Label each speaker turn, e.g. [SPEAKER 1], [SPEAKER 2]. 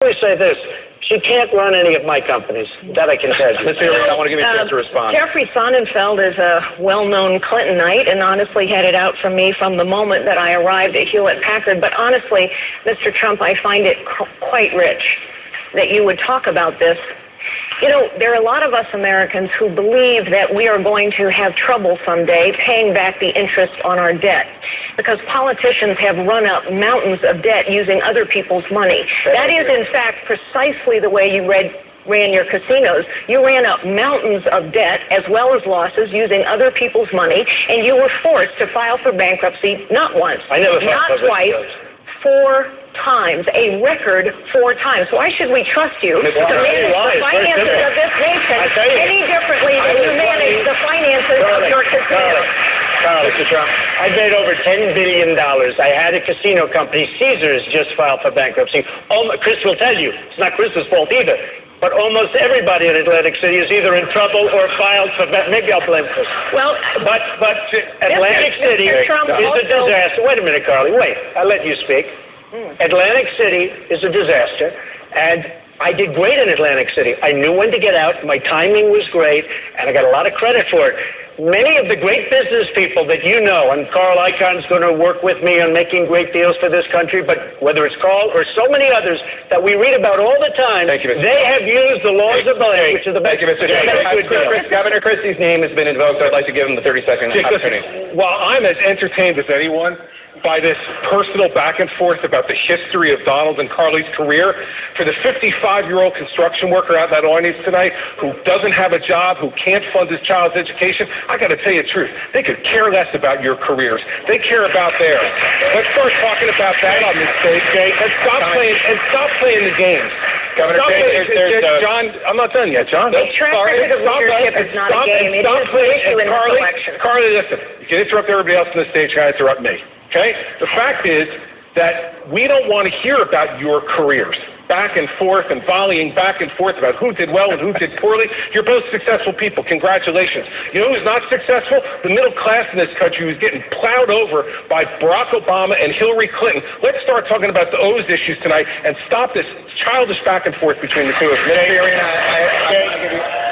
[SPEAKER 1] only say this. She can't run any of my companies. That I can tell you.
[SPEAKER 2] Ms. Fiorina, I want to give you a chance to respond.
[SPEAKER 3] Jeffrey Sonnenfeld is a well-known Clintonite and honestly had it out for me from the moment that I arrived at Hewlett-Packard. But honestly, Mr. Trump, I find it quite rich that you would talk about this. You know, there are a lot of us Americans who believe that we are going to have trouble someday paying back the interest on our debt because politicians have run up mountains of debt using other people's money. That is, in fact, precisely the way you ran your casinos. You ran up mountains of debt as well as losses using other people's money, and you were forced to file for bankruptcy not once,
[SPEAKER 1] I never filed
[SPEAKER 3] not
[SPEAKER 1] for
[SPEAKER 3] twice, 4 times, a record 4 times. Why should we trust you to manage the finances of this nation any differently than you manage the finances of your casino?
[SPEAKER 1] Mr. Trump, I made over $10 billion. I had a casino company. Caesars just filed for bankruptcy. Chris will tell you, it's not Chris's fault either. But almost everybody in Atlantic City is either in trouble or filed for maybe I'll blame Chris.
[SPEAKER 3] Well,
[SPEAKER 1] but Atlantic City is a disaster. Wait a minute, Carly. Wait. I'll let you speak. Atlantic City is a disaster, and I did great in Atlantic City. I knew when to get out. My timing was great, and I got a lot of credit for it. Many of the great business people that you know, and Carl Icahn's going to work with me on making great deals for this country, but whether it's Carl or so many others that we read about all the time,
[SPEAKER 2] Thank you, Mr.
[SPEAKER 1] they have used the laws of the land, which are the best.
[SPEAKER 2] Thank you, Mr. Chairman. Governor Christie's name has been invoked, so I'd like to give him the 30-second opportunity.
[SPEAKER 4] While I'm as entertained as anyone by this personal back and forth about the history of Donald and Carly's career, for the 55-year-old construction worker out in that audience tonight who doesn't have a job, who can't fund his child's education, I got to tell you the truth. They could care less about your careers. They care about theirs. Let's start talking about that on this stage, Jay, and stop playing the games.
[SPEAKER 2] Governor,
[SPEAKER 4] John, I'm not done yet, John.
[SPEAKER 3] A track record of leadership is not a game. It is the issue in this election.
[SPEAKER 4] Carly, listen. You can interrupt everybody else on the stage. You can't interrupt me. Okay? The fact is that we don't want to hear about your careers. Back and forth and volleying back and forth about who did well and who did poorly. You're both successful people. Congratulations. You know who's not successful? The middle class in this country who's getting plowed over by Barack Obama and Hillary Clinton. Let's start talking about those issues tonight and stop this childish back and forth between the two of us.
[SPEAKER 2] Fiorina, I give you...